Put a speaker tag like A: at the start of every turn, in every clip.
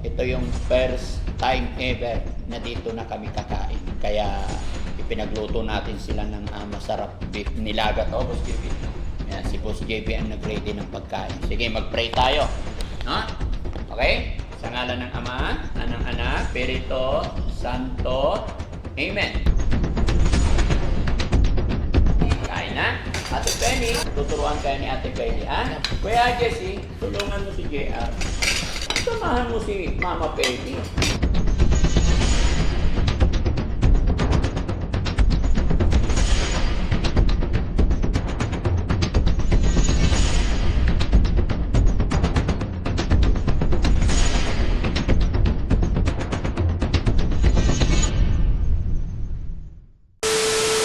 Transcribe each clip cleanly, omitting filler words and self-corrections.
A: ito yung first time ever na dito na kami kakain. Kaya ipinagluto natin sila ng masarap beef nilaga to, Boss JB. Yan, si Boss JB ang nag-ready ng pagkain. Sige, mag-pray tayo. No? Okay? Sa ngalan ng Ama, ng Anak, Espiritu Santo. Amen. Kain na. Ate Penny, tuturuan kayo ni Ate Penny, ha? Kuya Jessie, tulungan mo si JR. Samahan mo si Mama Penny.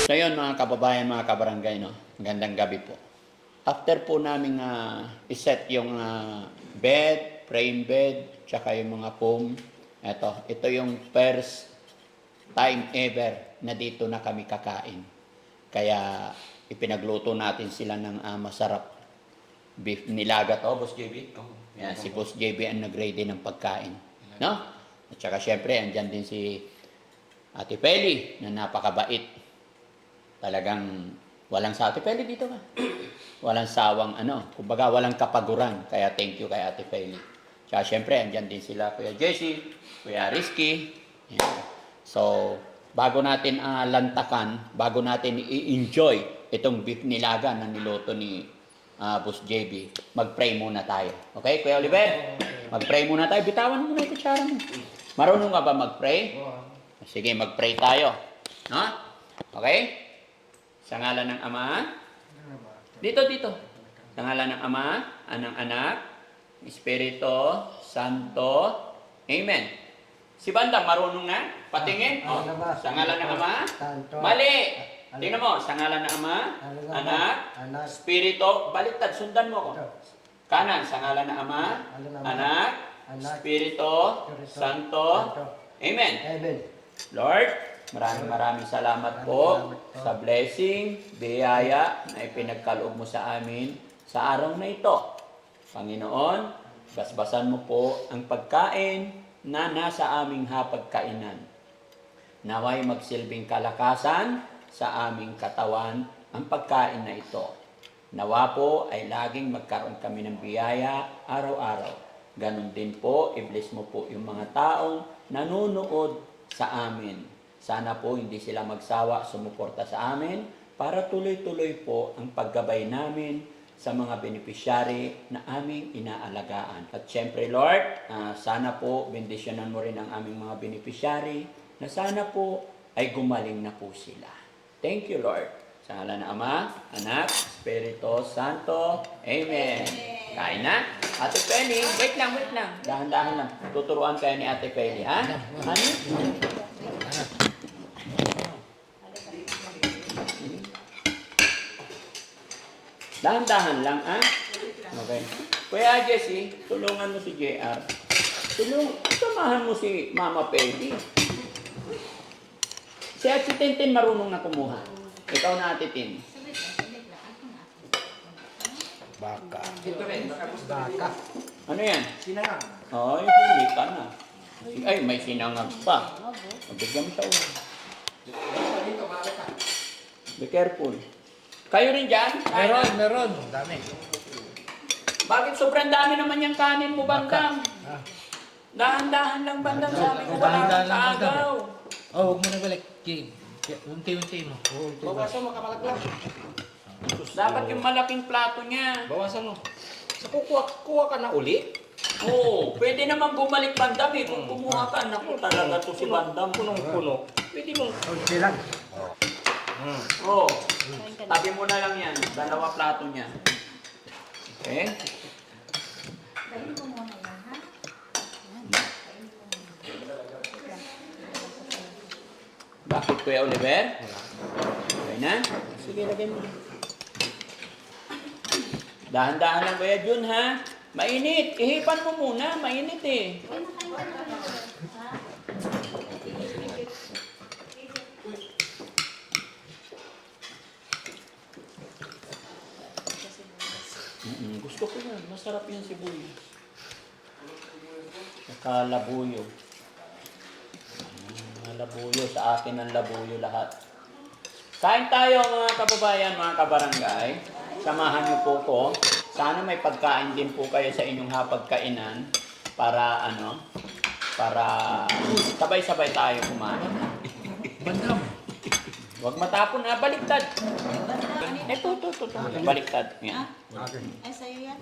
A: So yun mga kababayan, mga kabarangay, no? Magandang gabi po. After po namin iset yung bed, praying bed, tsaka yung mga foam, ito yung first time ever na dito na kami kakain. Kaya ipinagluto natin sila ng masarap beef nilaga to, Boss JB. Yan, si Boss JB ang nag-ready ng pagkain. No? At saka syempre, andyan din si Ate Peli na napakabait. Talagang walang sa Ate Peli dito ka. Walang sawang kumbaga walang kapaguran. Kaya thank you kay Ate Peli. Tsaka syempre, andyan din sila Kuya Jesse, Kuya Rizky. Yan. So, bago natin lantakan, bago natin i-enjoy itong beef nilaga na niluto ni Boss JB, mag-pray muna tayo. Okay, Kuya Oliver? Mag-pray muna tayo. Bitawan mo na yung kutsara mo. Marunong ka ba mag-pray? Sige, mag-pray tayo. No? Okay? Sa ngalan ng Ama, dito. Sa ngalan ng Ama, ng Anak, Espiritu Santo. Amen. Si Bandang, marunong na? Patingin? Oh. Sa ngalan ng Ama, mali. Tingnan mo, sa ngalan ng Ama, Anak, Espiritu, baliktad, sundan mo ko. Kanan, sa ngalan ng Ama, Anak, Espiritu Santo. Amen. Lord, maraming salamat po sa blessing, biyaya na ipinagkaloob mo sa amin sa araw na ito. Panginoon, basbasan mo po ang pagkain na nasa aming hapagkainan. Naway magsilbing kalakasan sa aming katawan ang pagkain na ito. Nawa po ay laging magkaroon kami ng biyaya araw-araw. Ganon din po, i-bless mo po yung mga taong nanonood sa amin. Sana po hindi sila magsawa sumuporta sa amin para tuloy-tuloy po ang paggabay namin sa mga beneficiary na aming inaalagaan. At syempre Lord, sana po bendisyonan mo rin ang aming mga beneficiary na sana po ay gumaling na po sila. Thank you Lord. Sa ngalan ng Ama, Anak, Espiritu Santo. Amen. Kain na. Ate Penny, wait lang. Dahan-dahan lang. Tuturuan kayo ni Ate Penny, ha? Ano? Dahan-dahan lang, ha? Okay. Kuya Jessie, tulungan mo si JR. Samahan mo si Mama Penny. Si Ate Tintin marunong na kumuha. Ikaw na Ate Tin.
B: Baka.
C: Baka.
A: Ano yan?
C: Sinangang.
A: Ay, hindi ka na. Ay, may sinangag pa. Mabigyan mo sa ulo. Be careful. Kayo rin dyan?
C: Meron. Dami.
A: Bakit sobrang dami naman yung kanin mo, Bandang? Dahan-dahan lang, Bandang. Sabi ko, wala kang kaagaw.
C: Oh, huwag mo na balik. Unti-unti mo.
B: Bawasan mo kapalag lang.
A: Dapat yung malaking plato niya.
B: Bawasan mo. Sa kuha ka na uli?
A: Oo, pwede naman bumalik Bandam eh. Kung kumuha ka, naku talaga to si Bandam.
B: Punong-puno. Pwede mong...
C: Unti lang.
A: Oo, tabi mo na lang yan. 2 plato niya. Okay?
D: Dahil mo muna yan, ha?
A: Bakit Kuya Oliver? Okay na? Sige, lagay mo. Dahan-dahan lang Kuya Jun, ha? Mainit. Ihipan mo muna. Mainit eh.
D: Uy, nakain ka na. Ha?
A: Gusto ko yan. Masarap yung sibuyas. Kalabuyo. Labuyo, sa akin ang labuyo lahat. Kain tayo mga kababayan, mga kabarangay. Samahan niyo po ko. Sana may pagkain din po kayo sa inyong hapagkainan para para sabay-sabay tayo kumain.
C: Bandam.
A: Huwag matapon na, baliktad. Ito. Baliktad. Yan.
D: Ay, sa'yo yan?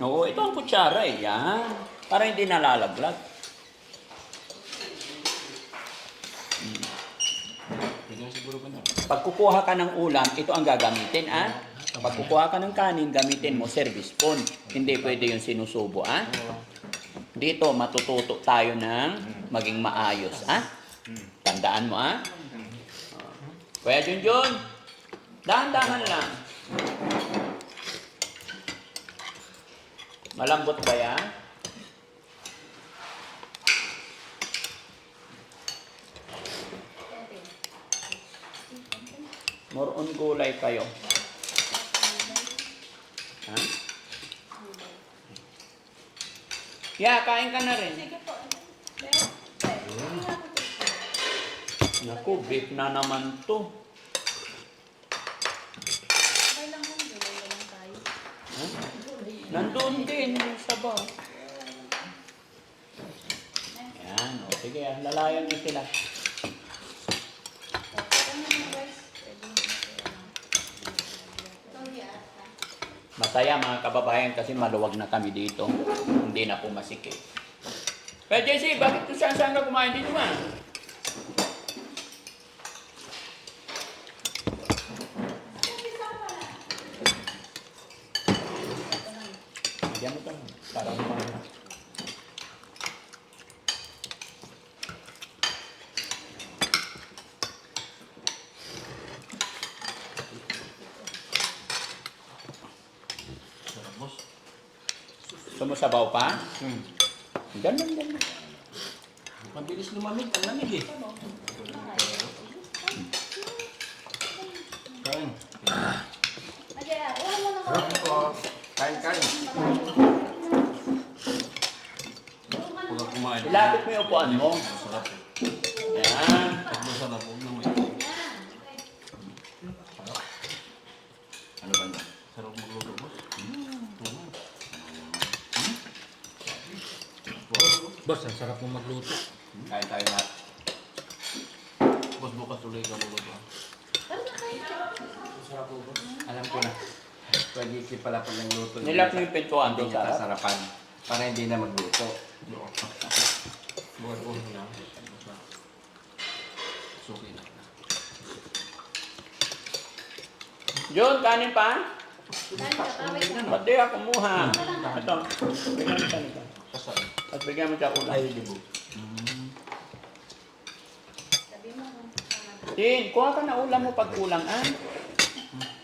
A: Oo, ito ang kutsara eh. Yan. Para hindi nalalaglag. Pag kukuha ka ng ulam, ito ang gagamitin, ah. Pag kukuha ka ng kanin, gamitin mo service spoon. Hindi pwede yung sinusubo, ah. Dito, matututo tayo ng maging maayos, ah. Tandaan mo, ah. Kuya Junjun, dahan-dahan lang. Malambot ba yan? More on gulay kayo. Ha? Yeah, kain ka na rin.
D: Sige po.
A: Naku, beef na naman to.
D: Okay lang kung gulay lang tayo.
A: Ha? Nandun din yung sabaw. Yan, o sige, lalayan niyo sila. Masaya mga kababayan kasi maluwag na kami dito. Hindi na po masikip. Kaya Jesse, bakit kung saan ka kumain dito ma? Nagyan mo ito. Parang sumusabaw pa? Ganun.
B: Mabilis lumamig, ang lamig eh. Kain.
D: Nagyaya, ulam mo naman.
B: Kain. Huwag kumain.
A: Ilapit mo yung upuan mo.
B: Sarap.
A: Yan.
B: Masarap. Huwag na may. Ano ba yan? Sarap magluto, boss.
C: Boss, ang sarap mo magluto.
B: Kain tayo lahat. Boss, bukas tuloy ka magluto. Sarap po, boss. Alam ko na. Pwede si pala pag nagluto.
A: Nilak mo yung pintuan
B: Hindi
A: doon
B: niya
A: sa
B: kasarapan. Para hindi na magluto. Bukas po na. Suki na.
A: John, kanin pa?
D: Kain ka pa, wait lang.
A: Ba't di ako kumuha? Ito, bigyan mo kanin ka.
B: Kasal.
A: At bigyan mo siya ulam.
B: Ay, libo.
D: Sabi mo kung saan.
A: Tin, kuha ka na ulam mo pag kulang, ah.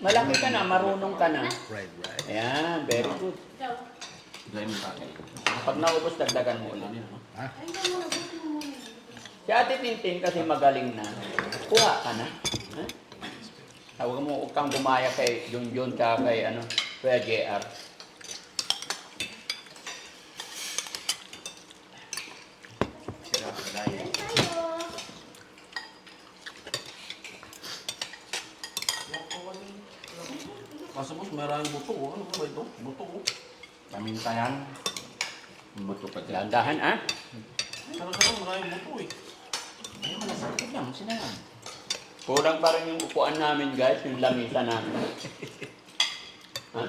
A: Malaki ka na, marunong ka na.
C: Right.
A: Ayan, very good.
D: Ikaw.
B: Dahil mo tayo.
A: Pag naubos, dagdagan mo ulit.
D: Kain ka muna, buti mo muna.
A: Si Ate Tintin kasi magaling na. Kuha ka na. Ha? Huwag kang gumaya kay Junjun tsaka kay Kuya JR.
D: Kain tayo.
B: Kaso boss, maraming buto. Ano ba ito? Buto. Paminta yan. Buto pa dyan.
A: Dahan, ah.
B: Sarap-sarap, maraming buto eh. Ayun, malasakit yan. Sina yan?
A: Kulang pa rin yung upuan namin, guys, yung lamisa namin. Ha?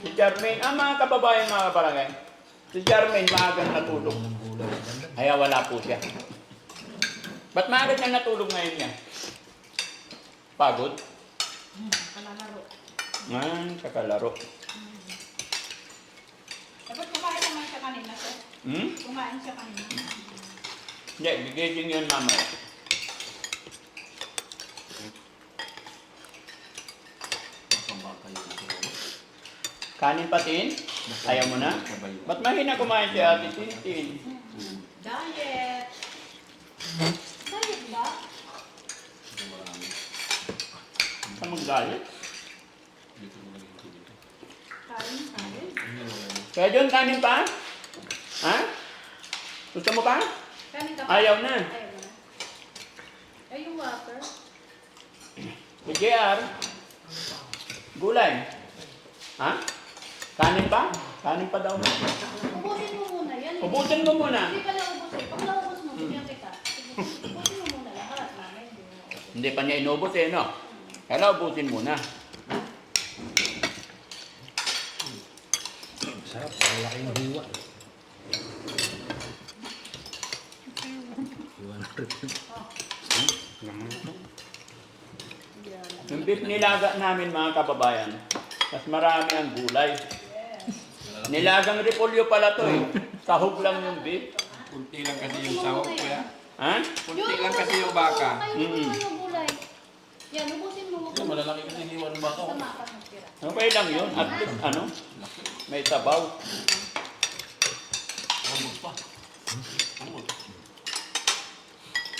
A: Si Charmaine, mga kababayan, mga kabarangay. Si Charmaine, maagang natulog. Kaya wala po siya. Ba't maaga siya natulog ngayon niya? Pagod?
D: Palalaro.
A: Kakalaro.
D: Dapat kumain naman siya kanina, sir. Kumain siya kanina.
A: Hindi, gigising yun mamaya.
B: Masambal kayo.
A: Kanin patin? Ayaw mo na? Ba't mahina kumain si Ate Tintin?
D: Diet. Diet ba?
A: Sa magalit?
D: Kain.
A: Kaya John, kanin pa? Ha? Gusto mo pa?
D: Kanin ka pa?
A: Ayaw na.
D: Ayaw na. Ay, yung water.
A: Si JR. Gulay. Ha? Kanin pa? Kanin pa daw.
D: Ubusin mo muna yan.
A: Ubusin mo muna.
D: Hindi pa lang ubusin. Pag naubos mo, bigyan kita. Ubusin mo muna lahat. Namin, hindi mo ubos.
A: Hindi pa niya inubos eh, no? Kaya ubusin muna.
C: Sarap, ang laking hiwa. Hiwa na rin.
A: Yung beef nilaga namin mga kababayan, mas marami ang gulay. Nilagang repolyo pala to eh. Sahog lang yung beef.
B: Kunti lang kasi yung sahog kuya.
A: Ha?
B: Kunti lang kasi yung baka.
D: Kayo mo yung gulay. Yan, ubusin mo.
B: Yan, malalaki kasi hiwa ng baka.
D: Sa mapas ng tira.
A: Okay lang yun. At least ano, may sabaw.
B: Ambot pa. Ambot.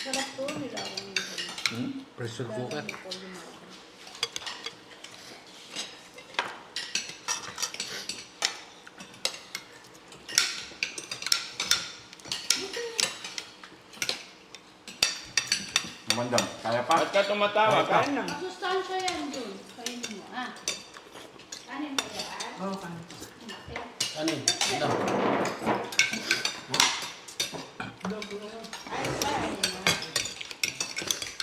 D: Sarap to, nilawang yung
A: Hmm?
C: Pressure cooker.
B: Mamandam. Kaya pa?
A: Ba't ka tumatawa? Kain na.
D: Masustansya yan dun. Kainin mo, ah. Kanin mo yan.
C: Oo, kanin.
D: Mate.
B: Kanin. Ito.
D: Ay, kainin mo.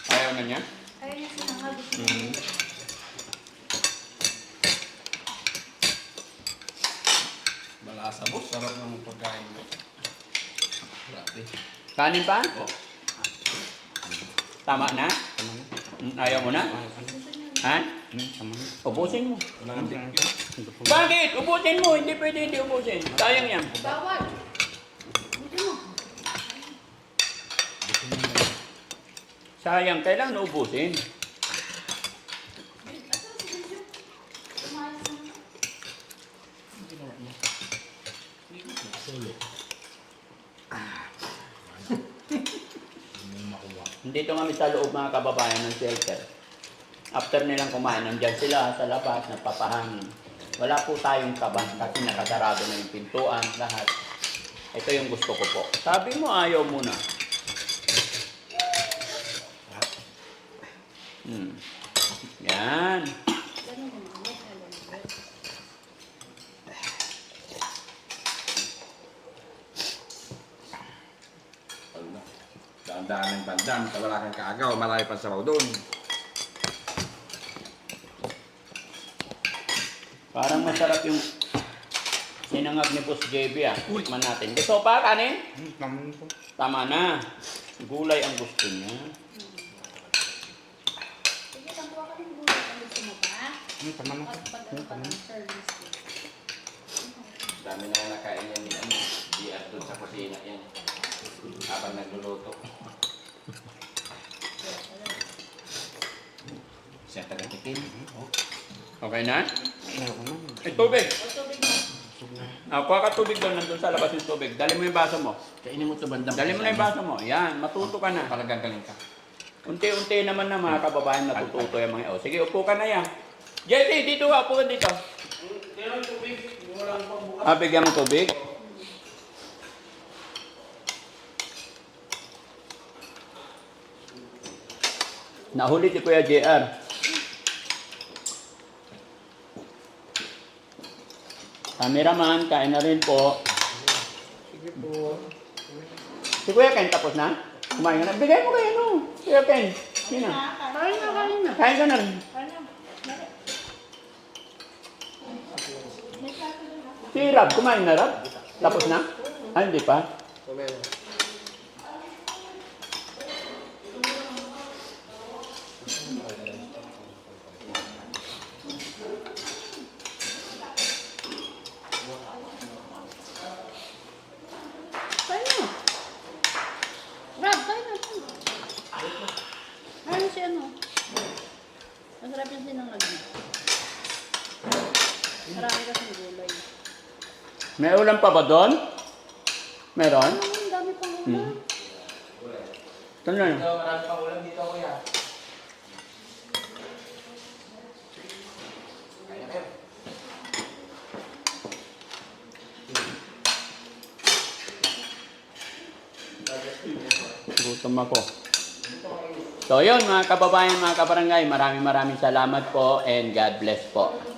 A: Ayaw na niya?
D: Kaya niya sinangag.
A: Hmm.
B: Malasa boss. Sarap ng pagkain mo. Grabe.
A: Kanin pa?
B: Oh.
A: Tama na? Ayaw mo na? Ha? Ubusin mo.
B: Wala nga tingin.
A: Bakit? Ubusin mo. Hindi pwede hindi ubusin. Sayang yan.
D: Bawal. Buti mo.
A: Sayang. Kailangan na ubusin.
D: Asan si Jojo? Umayos na.
C: Solo. Hindi makuha.
A: Dito kami sa loob mga kababayan ng shelter. After nilang kumain, nandyan sila sa labas, nagpapahangin. Wala po tayong kaban kasi nakasarado na yung pintuan, lahat. Ito yung gusto ko po. Sabi mo, ayaw mo na. Yan.
D: Ganun mo naman. Alam mo.
B: Daan-daan ng bandam. Wala kang kaagaw. Malayo pa sa doon.
A: Parang masarap yung sinangag ni Boss JB ah. Tikman natin. Gusto pa kanin? Tama na. Gulay ang gusto niya.
D: Sige, tampuha ka ng gulay. Ang gusto mo ba? Pag ano pa ng service ko.
B: Dami na nakain yan ni ano. Di at doon sa kusina yan. Habang nagluluto. Siya taga-tikim.
A: Okay na? Ay, tubig.
D: O, tubig mo.
A: Kuha ka tubig doon. Nandun sa labas yung tubig. Dali mo yung baso mo.
B: Kainin mo ito bandam.
A: Dali mo na yung baso mo. Yan. Matuto ka na.
B: Para gagaling ka.
A: Unti-unti naman na mga kababayan natututo yung mga Sige, upo ka na yan. JT, dito ka. Upo ka dito. Bigyan mo tubig. Nahuli si Kuya JR. Cameraman, kain na rin po.
C: Sige po.
A: Si Kuya Ken, tapos na? Kumain ka na. Bigay mo kayo, no? Kuya Ken. Sino?
D: Kain na, kain na.
A: Kain ka na rin.
D: Kain na. May plato doon, ah.
A: Si Rab, kumain na Rab? Tapos na? Ay, hindi pa.
D: Kain na. Rob, kain na. Ano si ano? Masarap yung sinangag niya. Marami kasing gulay.
A: May ulam pa ba doon? Meron?
D: Ano, ang dami pang ulam.
A: Ito na yun.
B: Marami pang ulam dito kuya.
A: Gutom ako. So yun mga kababayan, mga kabarangay, maraming salamat po and God bless po.